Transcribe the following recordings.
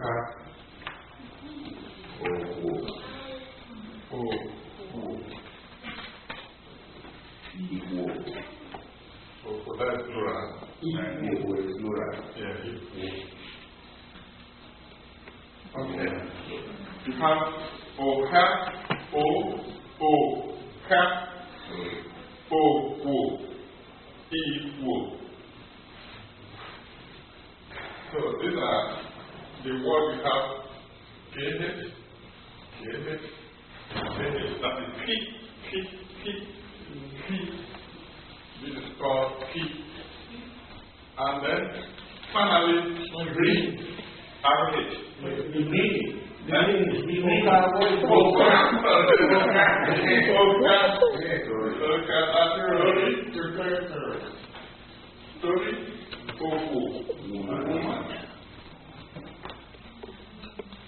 So that is plural. Equal is plural. Yeah, equal. Okay. You have equal. So these are the words you have. That is P. This is called P. And then finally, green. RH. The meaning of our voice. Woman.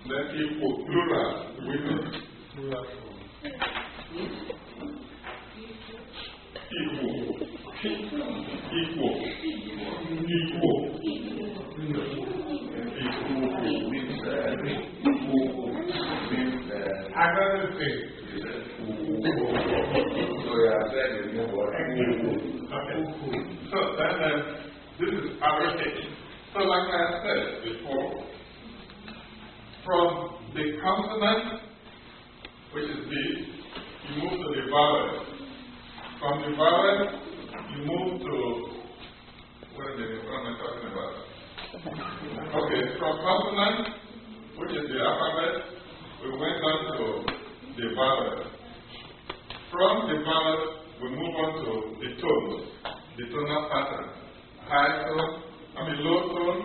Then equal, plural, women. Equal. Another thing. So then this is RH. So like I said before, from the consonant, which is B, you move to the vowel. From the vowel, you move to, what am I talking about? Okay, from consonant, which is the alphabet, we went on to the vowel. From the vowel, we move on to the tones, the tonal pattern. High tone, low tone,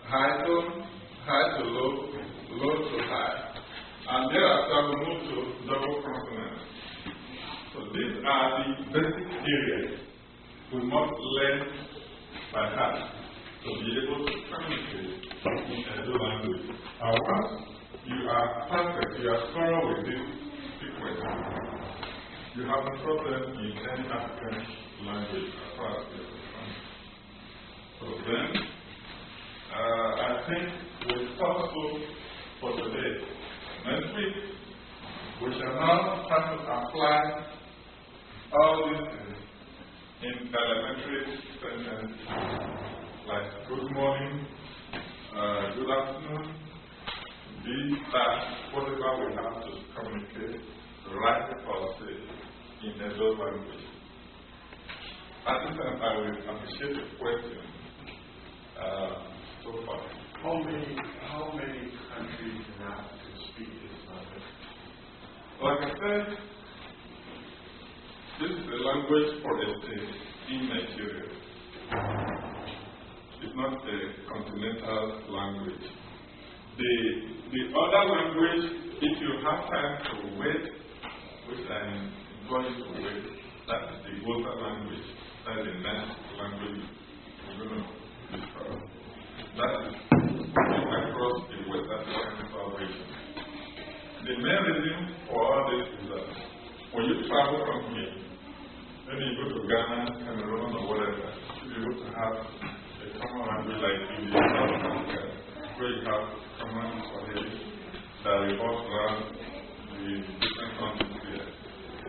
high to low, low to high. And thereafter, we move to double consonants. So these are the basic areas we must learn by heart to be able to communicate in Edo language. And once you are perfect, you are thorough with this sequence, you have no problem in any African language as far as you're concerned. So then, I think we'll stop so for today. Next week, we shall now start to apply all these things in elementary sentences, like good morning, good afternoon, be that, whatever we have to communicate, write or say in Edo language. At this time, I will appreciate the question so far. How many countries in Africa speak this language? Like I said, this is a language for a state in Nigeria. It's not a continental language. The other language, if you have time to wait, which I invite you to wait, that is the Gosa language. That is the next language we're going to discuss. That is across the West African region. The main reason for all this is that when you travel from here, maybe you go to Ghana, Cameroon, or whatever, you're able to have a common language like India, South Africa, where you have common Swahili that revolves around the different countries here.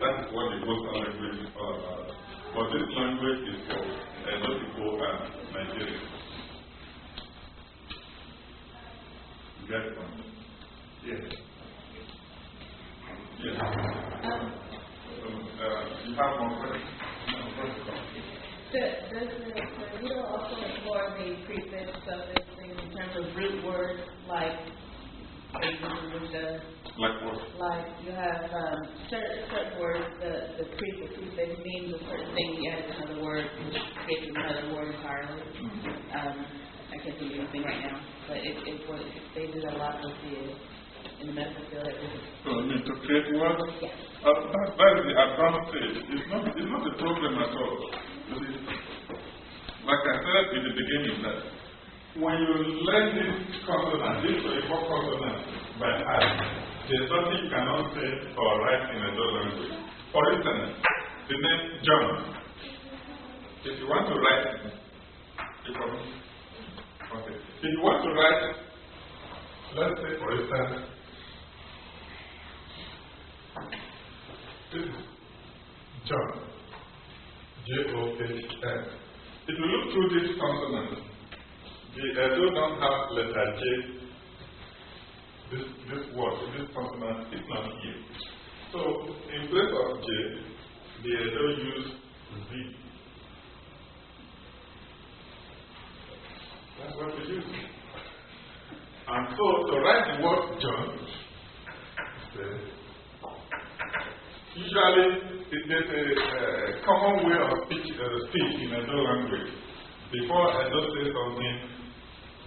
That is what the Gosa language is all about. But this language is for Edo people and Nigeria. You get it? Yes. Yes. You have more questions? Does the riddle also explore the prefix suffix thing in terms of root words like like what? Like you have certain words, the prefix means a certain thing, you add another word, which creates another word entirely. I can't think of anything right now, but they do that a lot with in the medical field. So you mean to create what? Yes. That's the advanced stage. It's not a problem at all. Like I said in the beginning, that when you learn this consonant, this is a consonant by heart, there's something you cannot say or write in another language. For instance, the name John. If you want to write, okay. If you want to write let's say for instance, this is John, J-O-H-N. If you look through this consonant, the Edo don't have letter J. This word, this consonant is not here. So, in place of J, the Edo use Z. That's what we use. And so, to write the word John, usually there's a common way of speech in Edo language. Before Edo says something,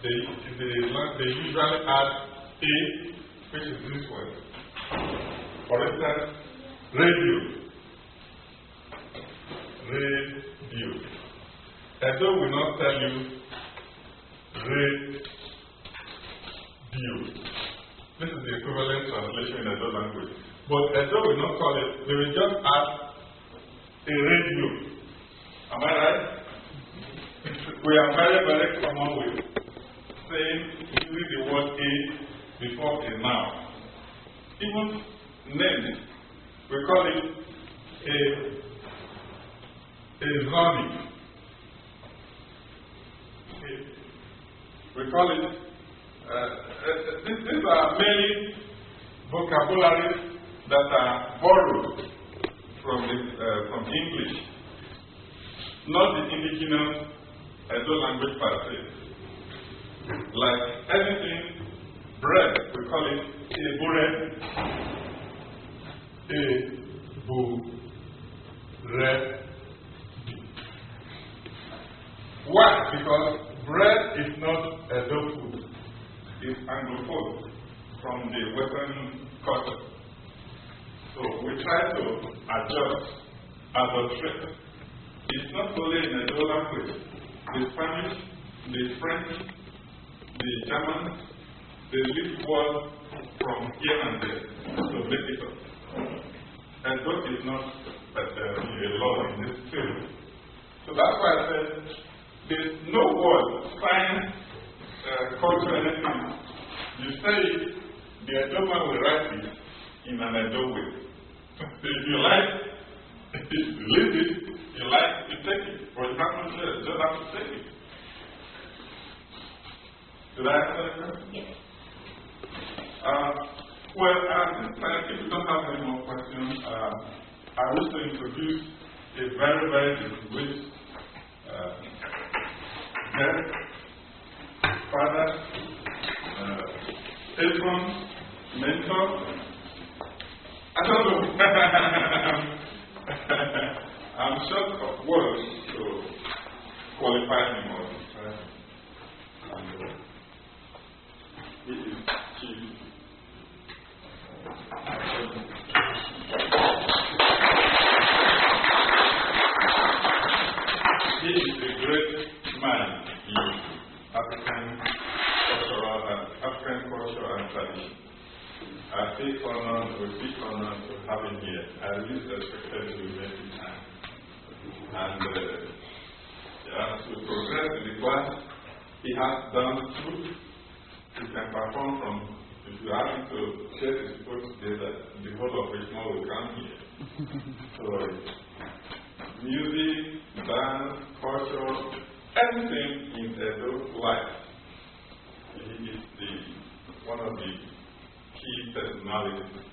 they usually add A, which is this word. For instance, radio. Radio. Edo will not tell you radio. This is the equivalent translation in Edo language. But Edo will not call it, they will just add a radio. Am I right? We are very, very common with saying, using the word A before a noun. Even names, we call it a zoning. We call it, these are mainly vocabularies that are borrowed from English, not the indigenous Edo language per se. Like anything, bread, we call it a bread. Bread. Why? Because bread is not Edo food. It's Anglophone from the Western culture. So we try to adjust, adulterate. It's not only in Edo language. The Spanish, the French, the German, they leave words from here and there to make it up. And God is not a law in this field. So that's why I said there's no word, science, culture, anything. You say it, the Edo man will write it in an Edo way. If you like, if you leave it, you like, you take it. Or you have to say it, just have to take it. Did I answer that question? Yes. Well, this time, if you don't have any more questions, I wish to introduce a very, very distinguished guest, father, patron, mentor. I don't know. I'm short of words to qualify him or he is chief. He is a great man in African culture and tradition. I take honor, with big honor to have him here. I really expected to be met in time. And as we progress in the class, he has done two. He can perform from, if you ask him to get his foot together, the whole of Richmond will come here. So, music, dance, culture, everything in Edo life. He is one of the key personalities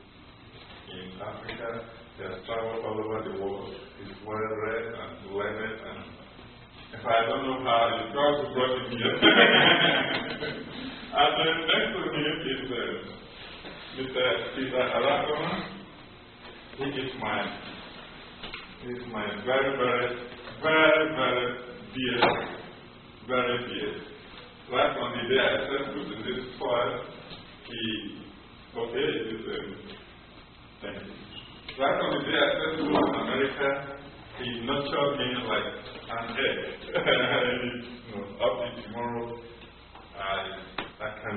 in Africa. He has traveled all over the world. He's well read and learned, and if I don't know how, it's God who brought him here. And then next to him is Mr. Peter Arakoma. He is my very, very, very, very dear, very dear. Right from the day I set foot in this soil, thank you. Right from the day I set foot in America, he nurtured me like an egg. Up to tomorrow, I can